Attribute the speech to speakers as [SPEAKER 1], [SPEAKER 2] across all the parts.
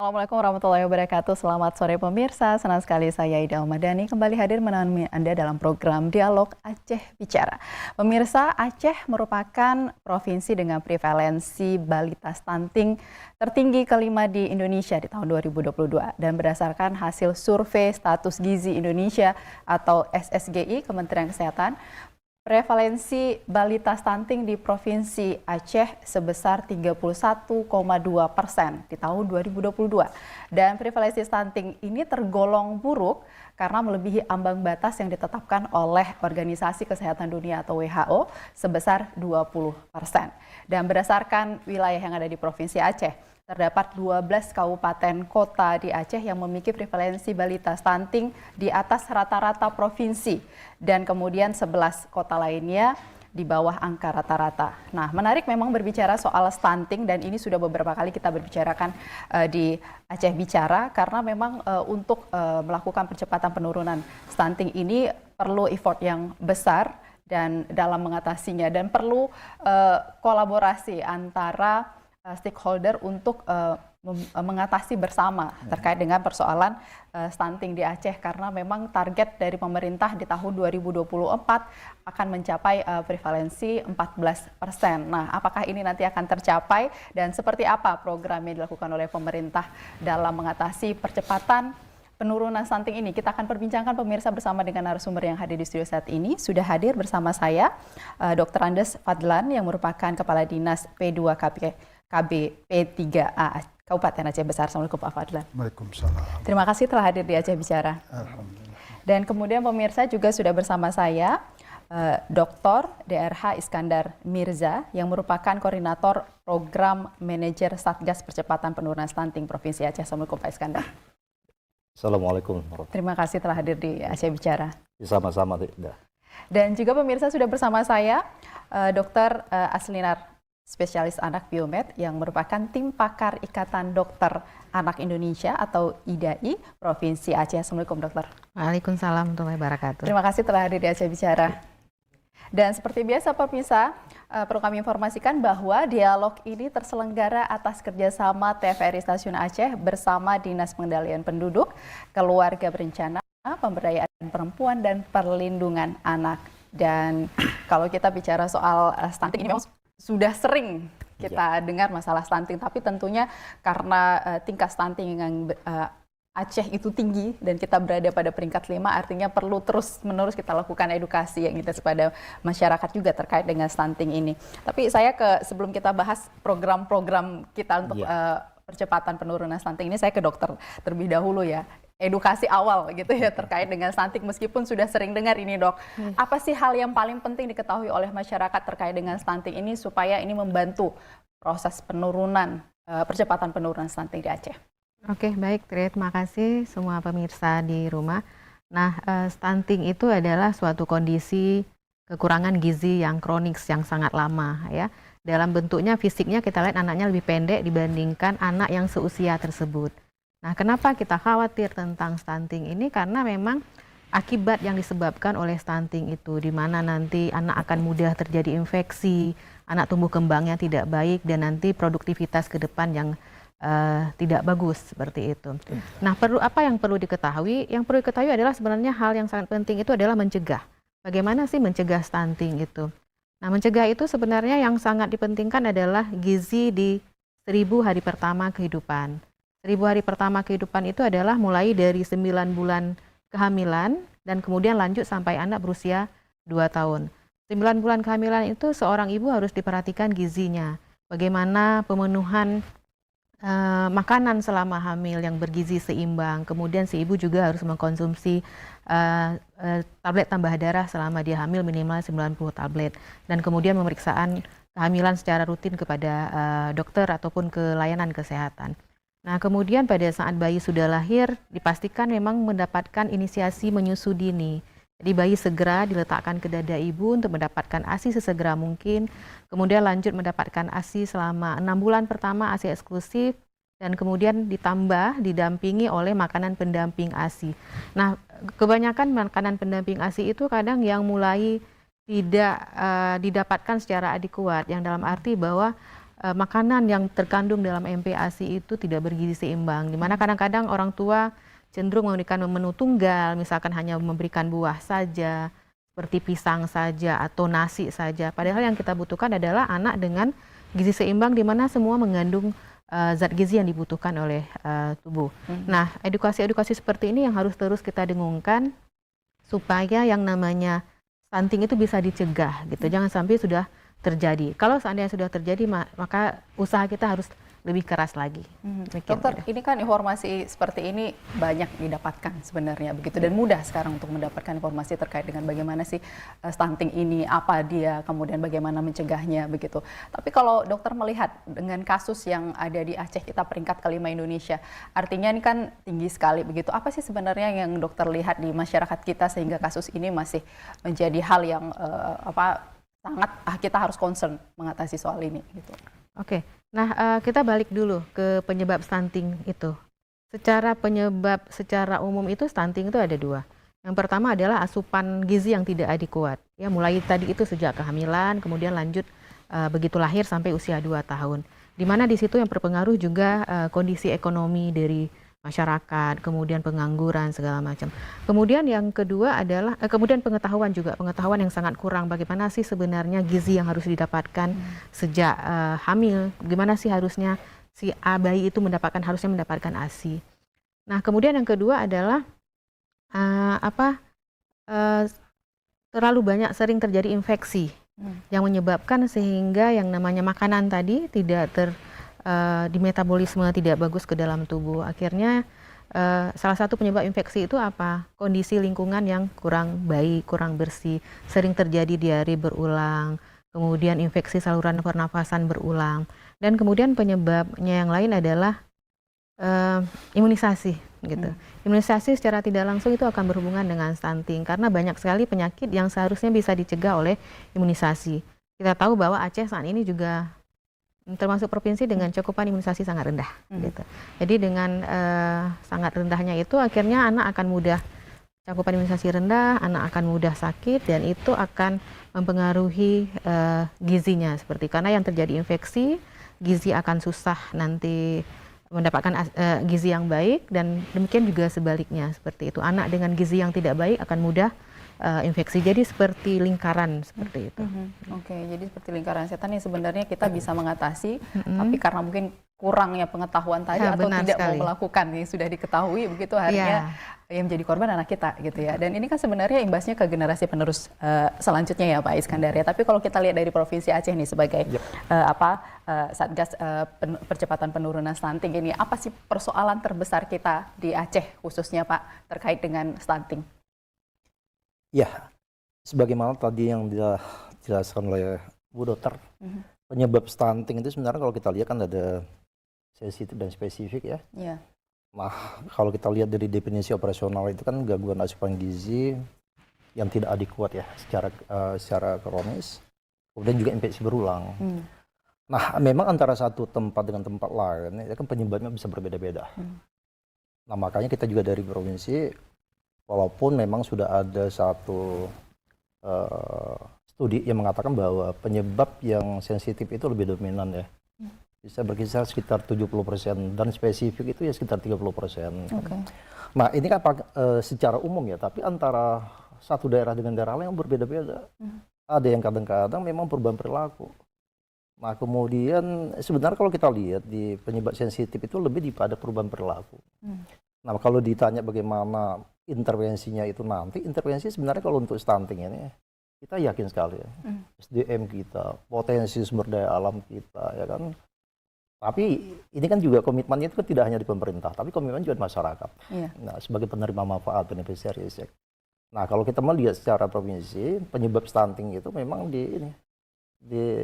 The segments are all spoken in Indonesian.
[SPEAKER 1] Assalamualaikum warahmatullahi wabarakatuh. Selamat sore pemirsa. Senang sekali saya Ida Almadani kembali hadir menemani Anda dalam program Dialog Aceh Bicara. Pemirsa, Aceh merupakan provinsi dengan prevalensi balita stunting tertinggi kelima di Indonesia di tahun 2022. Dan berdasarkan hasil survei status gizi Indonesia atau SSGI Kementerian Kesehatan, prevalensi balita stunting di Provinsi Aceh sebesar 31,2% di tahun 2022. Dan prevalensi stunting ini tergolong buruk karena melebihi ambang batas yang ditetapkan oleh Organisasi Kesehatan Dunia atau WHO sebesar 20%. Dan berdasarkan wilayah yang ada di Provinsi Aceh, terdapat 12 kabupaten kota di Aceh yang memiliki prevalensi balita stunting di atas rata-rata provinsi dan kemudian 11 kota lainnya di bawah angka rata-rata. Nah, menarik memang berbicara soal stunting dan ini sudah beberapa kali kita berbicarakan di Aceh Bicara karena memang untuk melakukan percepatan penurunan stunting ini perlu effort yang besar dan dalam mengatasinya dan perlu kolaborasi antara stakeholder untuk mengatasi bersama terkait dengan persoalan stunting di Aceh karena memang target dari pemerintah di tahun 2024 akan mencapai prevalensi 14%. Nah, apakah ini nanti akan tercapai dan seperti apa program yang dilakukan oleh pemerintah dalam mengatasi percepatan penurunan stunting ini? Kita akan perbincangkan pemirsa bersama dengan narasumber yang hadir di studio saat ini. Sudah hadir bersama saya Dr. Andes Fadlan yang merupakan Kepala Dinas P2KB P3A Kabupaten Aceh Besar. Assalamualaikum Pak Fadlan.
[SPEAKER 2] Waalaikumsalam.
[SPEAKER 1] Terima kasih telah hadir di Aceh Bicara.
[SPEAKER 2] Alhamdulillah.
[SPEAKER 1] Dan kemudian pemirsa juga sudah bersama saya Dr. DRH Iskandar Mirza yang merupakan Koordinator Program Manajer Satgas Percepatan Penurunan Stunting Provinsi Aceh. Assalamualaikum Pak Iskandar.
[SPEAKER 3] Assalamualaikum warahmatullahi wabarakatuh.
[SPEAKER 1] Terima kasih telah hadir di Aceh Bicara.
[SPEAKER 3] Sama-sama tidak.
[SPEAKER 1] Dan juga pemirsa sudah bersama saya Dr. Aslinar, spesialis anak biomed yang merupakan tim pakar Ikatan Dokter Anak Indonesia atau IDAI Provinsi Aceh. Assalamualaikum dokter.
[SPEAKER 4] Waalaikumsalam warahmatullahi wabarakatuh.
[SPEAKER 1] Terima kasih telah hadir di Aceh Bicara. Dan seperti biasa pemirsa, perlu kami informasikan bahwa dialog ini terselenggara atas kerjasama TVRI Stasiun Aceh bersama Dinas Pengendalian Penduduk, Keluarga Berencana, Pemberdayaan Perempuan dan Perlindungan Anak. Dan kalau kita bicara soal stunting ini memang sudah sering kita dengar masalah stunting, tapi tentunya karena tingkat stunting yang Aceh itu tinggi dan kita berada pada peringkat 5, artinya perlu terus-menerus kita lakukan edukasi yang intens pada masyarakat juga terkait dengan stunting ini. Tapi saya sebelum kita bahas program-program kita untuk percepatan penurunan stunting ini, saya ke dokter terlebih dahulu ya. Edukasi awal gitu ya terkait dengan stunting meskipun sudah sering dengar ini dok. Apa sih hal yang paling penting diketahui oleh masyarakat terkait dengan stunting ini supaya ini membantu proses penurunan, percepatan penurunan stunting di Aceh?
[SPEAKER 4] Oke, baik, terima kasih semua pemirsa di rumah. Nah, stunting itu adalah suatu kondisi kekurangan gizi yang kronik yang sangat lama ya. Dalam bentuknya fisiknya kita lihat anaknya lebih pendek dibandingkan anak yang seusia tersebut. Nah, kenapa kita khawatir tentang stunting ini? Karena memang akibat yang disebabkan oleh stunting itu, di mana nanti anak akan mudah terjadi infeksi, anak tumbuh kembangnya tidak baik, dan nanti produktivitas ke depan yang tidak bagus, seperti itu. Nah, apa yang perlu diketahui? Yang perlu diketahui adalah sebenarnya hal yang sangat penting itu adalah mencegah. Bagaimana sih mencegah stunting itu? Nah, mencegah itu sebenarnya yang sangat dipentingkan adalah gizi di 1000 hari pertama kehidupan. 1000 hari pertama kehidupan itu adalah mulai dari 9 bulan kehamilan dan kemudian lanjut sampai anak berusia 2 tahun. 9 bulan kehamilan itu seorang ibu harus diperhatikan gizinya. Bagaimana pemenuhan makanan selama hamil yang bergizi seimbang. Kemudian si ibu juga harus mengkonsumsi tablet tambah darah selama dia hamil minimal 90 tablet. Dan kemudian pemeriksaan kehamilan secara rutin kepada dokter ataupun ke layanan kesehatan. Nah, kemudian pada saat bayi sudah lahir, dipastikan memang mendapatkan inisiasi menyusu dini. Jadi bayi segera diletakkan ke dada ibu untuk mendapatkan ASI sesegera mungkin. Kemudian lanjut mendapatkan ASI selama 6 bulan pertama, ASI eksklusif. Dan kemudian ditambah, didampingi oleh makanan pendamping ASI. Nah, kebanyakan makanan pendamping ASI itu kadang yang mulai tidak didapatkan secara adekuat. Yang dalam arti bahwa makanan yang terkandung dalam MPASI itu tidak bergizi seimbang, di mana kadang-kadang orang tua cenderung memberikan menu tunggal, misalkan hanya memberikan buah saja, seperti pisang saja atau nasi saja. Padahal yang kita butuhkan adalah anak dengan gizi seimbang di mana semua mengandung zat gizi yang dibutuhkan oleh tubuh. Nah, edukasi-edukasi seperti ini yang harus terus kita dengungkan supaya yang namanya stunting itu bisa dicegah gitu. Jangan sampai sudah terjadi. Kalau seandainya sudah terjadi, maka usaha kita harus lebih keras lagi.
[SPEAKER 1] Dokter, ini kan informasi seperti ini banyak didapatkan sebenarnya begitu, dan mudah sekarang untuk mendapatkan informasi terkait dengan bagaimana sih stunting ini, apa dia, kemudian bagaimana mencegahnya begitu. Tapi kalau dokter melihat dengan kasus yang ada di Aceh, kita peringkat ke-5 Indonesia, artinya ini kan tinggi sekali begitu. Apa sih sebenarnya yang dokter lihat di masyarakat kita sehingga kasus ini masih menjadi hal yang sangat kita harus concern mengatasi soal ini gitu.
[SPEAKER 4] Oke. Nah, kita balik dulu ke penyebab stunting itu. Secara umum itu stunting itu ada dua. Yang pertama adalah asupan gizi yang tidak adekuat. Ya, mulai tadi itu sejak kehamilan, kemudian lanjut begitu lahir sampai usia 2 tahun. Di mana di situ yang berpengaruh juga kondisi ekonomi dari masyarakat, kemudian pengangguran segala macam. Kemudian yang kedua adalah kemudian pengetahuan yang sangat kurang, bagaimana sih sebenarnya gizi yang harus didapatkan sejak hamil, gimana sih harusnya si bayi itu harusnya mendapatkan ASI. Nah, kemudian yang kedua adalah terlalu banyak sering terjadi infeksi yang menyebabkan sehingga yang namanya makanan tadi tidak di metabolisme tidak bagus ke dalam tubuh. Akhirnya salah satu penyebab infeksi itu apa? Kondisi lingkungan yang kurang baik, kurang bersih, sering terjadi diare berulang, kemudian infeksi saluran pernafasan berulang, dan kemudian penyebabnya yang lain adalah imunisasi gitu. Imunisasi secara tidak langsung itu akan berhubungan dengan stunting karena banyak sekali penyakit yang seharusnya bisa dicegah oleh imunisasi. Kita tahu bahwa Aceh saat ini juga termasuk provinsi dengan cakupan imunisasi sangat rendah gitu. Jadi dengan sangat rendahnya itu akhirnya anak akan mudah cakupan imunisasi rendah, anak akan mudah sakit, dan itu akan mempengaruhi gizinya seperti karena yang terjadi infeksi, gizi akan susah nanti mendapatkan gizi yang baik, dan demikian juga sebaliknya seperti itu. Anak dengan gizi yang tidak baik akan mudah infeksi. Jadi seperti lingkaran seperti itu.
[SPEAKER 1] Oke, jadi seperti lingkaran setan yang sebenarnya kita bisa mengatasi, tapi karena mungkin kurangnya pengetahuan tadi atau tidak mau melakukan yang sudah diketahui, begitu akhirnya yang menjadi korban anak kita gitu ya. Dan ini kan sebenarnya imbasnya ke generasi penerus selanjutnya ya Pak Iskandar ya. Tapi kalau kita lihat dari Provinsi Aceh nih sebagai Satgas Percepatan Penurunan Stunting ini, apa sih persoalan terbesar kita di Aceh khususnya Pak terkait dengan stunting?
[SPEAKER 3] Ya, sebagaimana tadi yang dijelaskan oleh Bu Dokter, penyebab stunting itu sebenarnya kalau kita lihat kan ada sensitif dan spesifik ya.
[SPEAKER 1] Yeah.
[SPEAKER 3] Nah, kalau kita lihat dari definisi operasional itu kan gangguan asupan gizi yang tidak adekuat ya secara kronis, kemudian juga infeksi berulang. Nah, memang antara satu tempat dengan tempat lain, ya kan penyebabnya bisa berbeda-beda. Nah, makanya kita juga dari provinsi, walaupun memang sudah ada satu studi yang mengatakan bahwa penyebab yang sensitif itu lebih dominan ya. Bisa berkisar sekitar 70% dan spesifik itu ya sekitar 30%.
[SPEAKER 1] Okay.
[SPEAKER 3] Nah, ini kan secara umum ya, tapi antara satu daerah dengan daerah lain yang berbeda-beda. Ada yang kadang-kadang memang perubahan perilaku. Nah, kemudian sebenarnya kalau kita lihat di penyebab sensitif itu lebih pada perubahan perilaku. Nah, kalau ditanya bagaimana intervensinya itu nanti, intervensi sebenarnya kalau untuk stunting ini kita yakin sekali ya. SDM kita, potensi sumber daya alam kita ya kan. Tapi ini kan juga komitmennya itu kan tidak hanya di pemerintah, tapi komitmen juga di masyarakat. Nah, sebagai penerima manfaat beneficiaries. Nah, kalau kita melihat secara provinsi, penyebab stunting itu memang di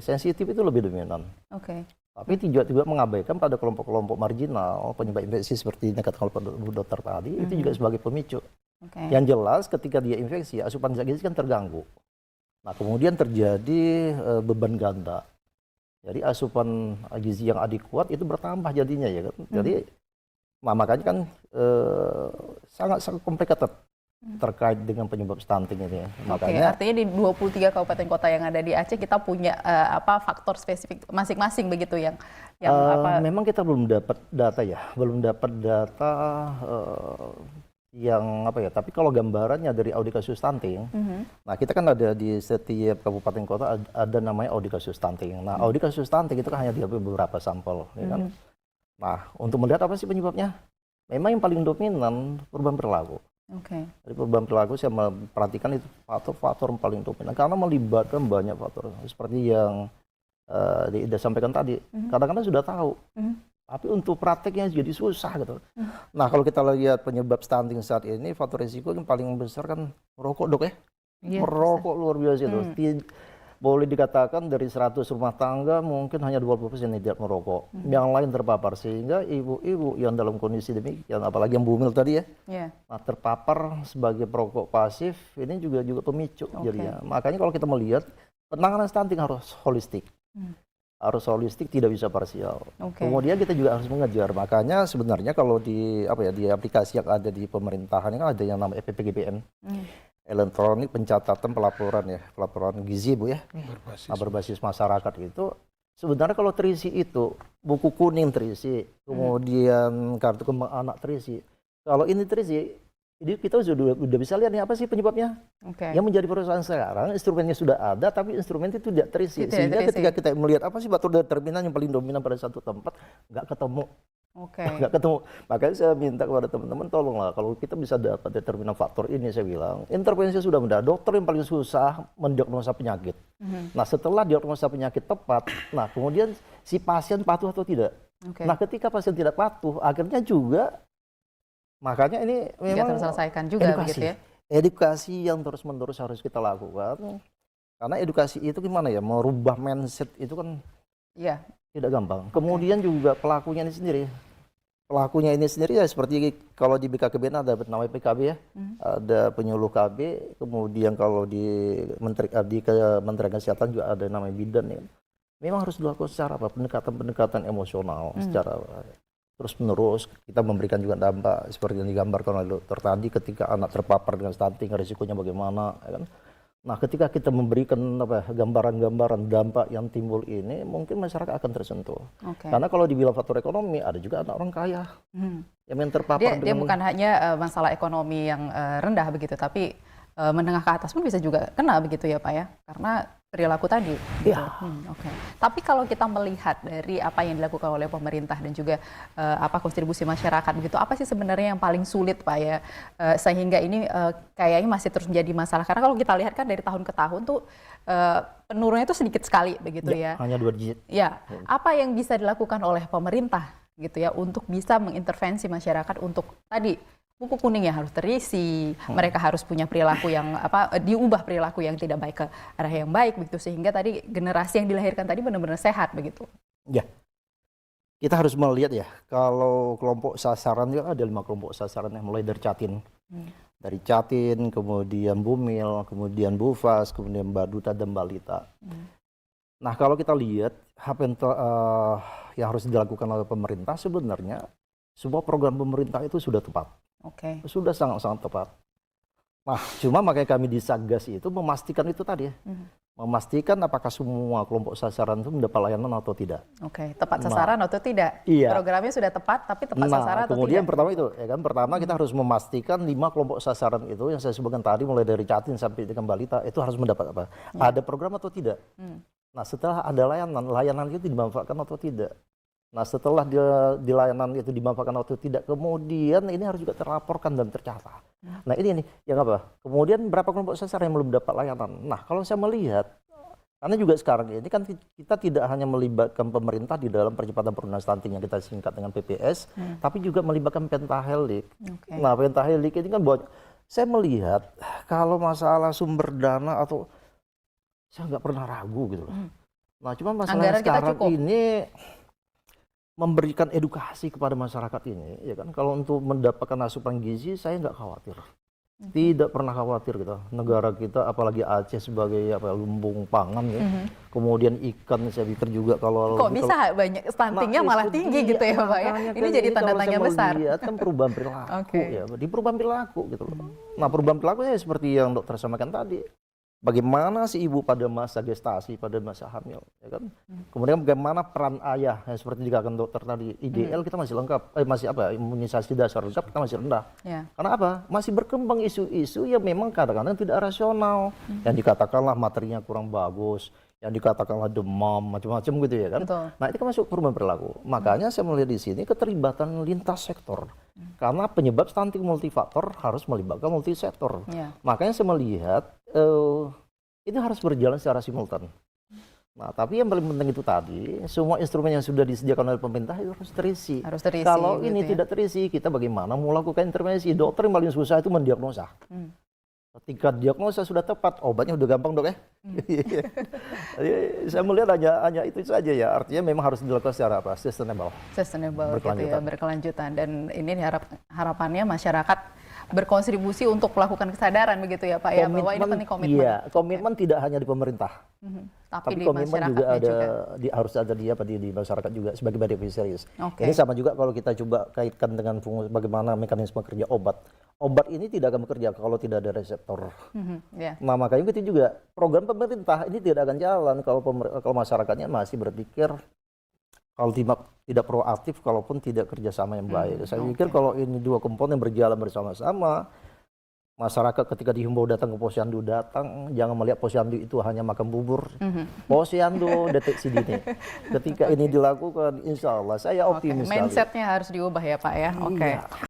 [SPEAKER 3] sensitif itu lebih dominan.
[SPEAKER 1] Oke.
[SPEAKER 3] Tapi juga mengabaikan pada kelompok-kelompok marginal, penyebab infeksi seperti dikatakan oleh Bu Dokter tadi, itu juga sebagai pemicu. Yang jelas ketika dia infeksi, asupan zat gizi kan terganggu. Nah, kemudian terjadi beban ganda. Jadi asupan gizi yang adekuat itu bertambah jadinya ya kan. Jadi makanya kan sangat complicated terkait dengan penyebab stunting ini.
[SPEAKER 1] Oke,
[SPEAKER 3] Makanya
[SPEAKER 1] artinya di 23 kabupaten kota yang ada di Aceh kita punya faktor spesifik masing-masing begitu yang
[SPEAKER 3] memang kita belum dapat data ya, belum dapat data yang apa ya. Tapi kalau gambarannya dari audit kasus stunting, nah kita kan ada di setiap kabupaten kota ada namanya audit kasus stunting. Nah audit kasus stunting itu kan hanya diambil beberapa sampel, ya kan. Nah untuk melihat apa sih penyebabnya, memang yang paling dominan perubahan perilaku.
[SPEAKER 1] Oke.
[SPEAKER 3] Dari perubahan perilaku saya memperhatikan itu faktor yang paling dominan karena melibatkan banyak faktor seperti yang Ida sampaikan tadi. Kadang-kadang sudah tahu, tapi untuk prakteknya jadi susah gitu. Nah kalau kita lihat penyebab stunting saat ini, faktor risiko yang paling besar kan merokok, Dok ya.
[SPEAKER 4] Iya,
[SPEAKER 3] Merokok luar biasa itu. Boleh dikatakan dari 100 rumah tangga mungkin hanya 20% yang tidak merokok. Yang lain terpapar, sehingga ibu-ibu yang dalam kondisi demikian, apalagi yang bumil tadi ya, nah, terpapar sebagai perokok pasif, ini juga pemicu jadinya. Makanya kalau kita melihat penanganan stunting harus holistik. Harus holistik, tidak bisa parsial. Kemudian kita juga harus mengejar. Makanya sebenarnya kalau di di aplikasi yang ada di pemerintahan ini ada yang namanya EPPGPN. Elektronik pencatatan pelaporan gizi Bu ya. Berbasis masyarakat itu sebenarnya kalau terisi itu buku kuning terisi, kemudian kartu kembang anak terisi. Kalau ini terisi, jadi kita sudah bisa lihat nih apa sih penyebabnya. Yang menjadi perusahaan sekarang instrumennya sudah ada, tapi instrumen itu tidak terisi. Sehingga ketika kita melihat apa sih faktor determinan yang paling dominan pada satu tempat, nggak ketemu. Nggak ketemu. Makanya saya minta kepada teman-teman, tolonglah kalau kita bisa dapat determinan faktor ini, saya bilang intervensi sudah mudah. Dokter yang paling susah mendiagnosa penyakit. Nah setelah diagnosa penyakit tepat, nah kemudian si pasien patuh atau tidak. Nah ketika pasien tidak patuh, akhirnya juga makanya ini memang
[SPEAKER 1] terselesaikan juga
[SPEAKER 3] edukasi.
[SPEAKER 1] Begitu ya.
[SPEAKER 3] Edukasi yang terus-menerus harus kita lakukan. Karena edukasi itu gimana ya, merubah mindset itu kan tidak gampang. Kemudian juga pelakunya ini sendiri. Pelakunya ini sendiri ya seperti kalau di BKKBN ada namanya PKB ya. Ada penyuluh KB, kemudian kalau di Kementerian Kesehatan juga ada namanya bidan ya. Memang harus dilakukan secara pendekatan emosional, secara terus menerus. Kita memberikan juga dampak seperti yang digambarkan oleh dokter tadi, ketika anak terpapar dengan stunting risikonya bagaimana, ya kan? Nah ketika kita memberikan gambaran-gambaran dampak yang timbul ini, mungkin masyarakat akan tersentuh. Karena kalau dibilang faktor ekonomi, ada juga anak orang kaya yang terpapar
[SPEAKER 1] dia bukan hanya masalah ekonomi yang rendah begitu, tapi menengah ke atas pun bisa juga kena begitu ya Pak ya, karena perilaku tadi. Tapi kalau kita melihat dari apa yang dilakukan oleh pemerintah dan juga kontribusi masyarakat begitu, apa sih sebenarnya yang paling sulit Pak ya, sehingga ini kayaknya masih terus menjadi masalah, karena kalau kita lihat kan dari tahun ke tahun tuh penurunannya itu sedikit sekali begitu ya.
[SPEAKER 3] Hanya 2 digit.
[SPEAKER 1] Ya, apa yang bisa dilakukan oleh pemerintah gitu ya untuk bisa mengintervensi masyarakat untuk tadi buku kuningnya harus terisi, mereka harus punya perilaku yang diubah perilaku yang tidak baik ke arah yang baik begitu, sehingga tadi generasi yang dilahirkan tadi benar-benar sehat begitu. Ya.
[SPEAKER 3] Kita harus melihat ya, kalau kelompok sasaran itu ada 5 kelompok sasaran yang mulai dari Jatim. Dari Jatim, kemudian Bumil, kemudian Bufas, kemudian Baduta dan Balita. Nah, kalau kita lihat apa yang harus dilakukan oleh pemerintah, sebenarnya semua program pemerintah itu sudah tepat. Sudah sangat-sangat tepat. Nah, cuma makanya kami di Satgas itu memastikan itu tadi ya. Memastikan apakah semua kelompok sasaran itu mendapat layanan atau tidak.
[SPEAKER 1] Tepat sasaran atau tidak. Programnya sudah tepat, tapi tepat sasaran atau
[SPEAKER 3] kemudian
[SPEAKER 1] tidak.
[SPEAKER 3] Pertama itu, ya kan, pertama kita harus memastikan 5 kelompok sasaran itu yang saya sebutkan tadi, mulai dari Jatim sampai dengan Balita, itu harus mendapat apa? Ada program atau tidak. Nah, setelah ada layanan itu dimanfaatkan atau tidak. Nah setelah di layanan itu dimanfaatkan atau tidak, kemudian ini harus juga terlaporkan dan tercatat. Nah ini yang apa? Kemudian berapa kelompok sasaran yang belum dapat layanan? Nah kalau saya melihat, karena juga sekarang ini kan kita tidak hanya melibatkan pemerintah di dalam percepatan penurunan stunting yang kita singkat dengan PPS, tapi juga melibatkan Pentahelik. Nah Pentahelik ini kan buat saya melihat kalau masalah sumber dana atau saya nggak pernah ragu gitu loh. Nah cuma masalah sekarang ini memberikan edukasi kepada masyarakat ini, ya kan, kalau untuk mendapatkan asupan gizi saya nggak khawatir. Tidak pernah khawatir kita. Negara kita, apalagi Aceh sebagai lumbung pangan ya. Kemudian ikan saya pikir juga kalau
[SPEAKER 1] Kok bisa banyak stuntingnya malah tinggi gitu ya Pak ya? Ini jadi tanda tanya besar.
[SPEAKER 3] Lihat kan perubahan perilaku ya, di perubahan perilaku gitu loh. Nah perubahan perilaku ya seperti yang dokter sampaikan tadi. Bagaimana si ibu pada masa gestasi, pada masa hamil, ya kan? Kemudian bagaimana peran ayah, ya, seperti dikatakan dokter tadi, IDL kita masih lengkap, imunisasi dasar lengkap kita masih rendah. Karena apa? Masih berkembang isu-isu yang memang kadang-kadang tidak rasional, yang dikatakanlah materinya kurang bagus, yang dikatakanlah demam, macam-macam gitu ya kan?
[SPEAKER 1] Betul.
[SPEAKER 3] Nah itu kan masuk perubahan perilaku. Makanya saya melihat di sini keterlibatan lintas sektor. Karena penyebab stunting multifaktor harus melibatkan multisektor. Makanya saya melihat itu harus berjalan secara simultan. Nah, tapi yang paling penting itu tadi, semua instrumen yang sudah disediakan oleh pemerintah itu harus terisi. Kalau ini tidak terisi, kita bagaimana melakukan intervensi? Dokter yang paling susah itu mendiagnosa. Ketika diagnosa sudah tepat, obatnya udah gampang dok ya. Saya melihat hanya itu saja ya. Artinya memang harus dilakukan secara apa? Sustainable
[SPEAKER 1] gitu ya, berkelanjutan. Dan ini harapannya masyarakat berkontribusi untuk melakukan kesadaran begitu ya Pak ya, bahwa ini penting komitmen.
[SPEAKER 3] Iya, komitmen tidak hanya di pemerintah. Tapi
[SPEAKER 1] di
[SPEAKER 3] komitmen juga ada harus ada di masyarakat juga sebagai beneficiaries. Ini sama juga kalau kita coba kaitkan dengan bagaimana mekanisme kerja obat. Obat ini tidak akan bekerja kalau tidak ada reseptor. Nah makanya itu juga program pemerintah ini tidak akan jalan kalau masyarakatnya masih berpikir kalau tidak proaktif, kalaupun tidak kerjasama yang baik. Saya pikir kalau ini dua komponen berjalan bersama-sama, masyarakat ketika dihimbau datang ke posyandu datang, jangan melihat posyandu itu hanya makan bubur. Posyandu deteksi dini. Ketika ini dilakukan, insya Allah saya optimis.
[SPEAKER 1] Mindsetnya harus diubah ya Pak ya.